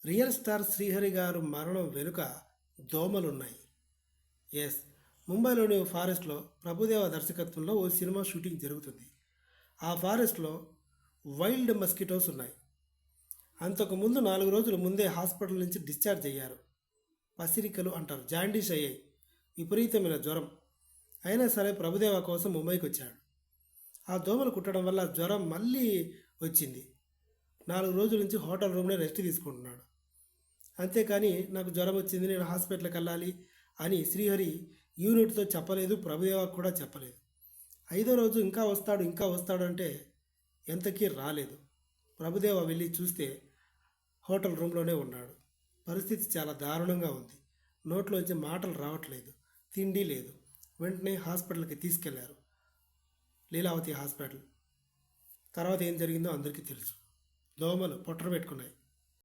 Real star Srihari గారు మరణం వెనుక దోమలున్నాయి. ఎస్, ముంబైలోని ఓ ఫారెస్ట్లో ప్రభుదేవ దర్శకత్వంలో ఓ సినిమా షూటింగ్ జరుగుతుంది. ఆ ఫారెస్ట్లో వైల్డ్ మస్కిటోస్ ఉన్నాయి. అంతకుముందు 4 రోజుల ముందే హాస్పిటల్ నుంచి డిశ్చార్జ్ అయ్యారు. పసిరికలు అంటారు, జాండీస్ అయ్యాయి, విపరీతమైన జ్వరం. అయినా సరే ప్రభుదేవ కోసం ముంబైకి వచ్చాడు. ఆ దోమలు కుట్టడం వల్ల జ్వరం మళ్ళీ వచ్చింది. 4 రోజుల నుంచి హోటల్ రూమ్లో రెస్ట్ తీసుకుంటున్నాడు. అంతేకాని నాకు జ్వరం వచ్చింది, నేను హాస్పిటల్కి వెళ్ళాలి అని శ్రీహరి యూనిట్తో చెప్పలేదు, ప్రభుదేవాకు కూడా చెప్పలేదు. 5వ రోజు ఇంకా వస్తాడు అంటే ఎంతకీ రాలేదు. ప్రభుదేవ వెళ్ళి చూస్తే హోటల్ రూమ్లోనే ఉన్నాడు. పరిస్థితి చాలా దారుణంగా ఉంది. నోట్లోంచి మాటలు రావట్లేదు, తిండి లేదు. వెంటనే హాస్పిటల్కి తీసుకెళ్లారు, లీలావతి హాస్పిటల్. తర్వాత ఏం జరిగిందో అందరికీ తెలుసు. దోమలు పొట్టన పెట్టుకున్నాయి.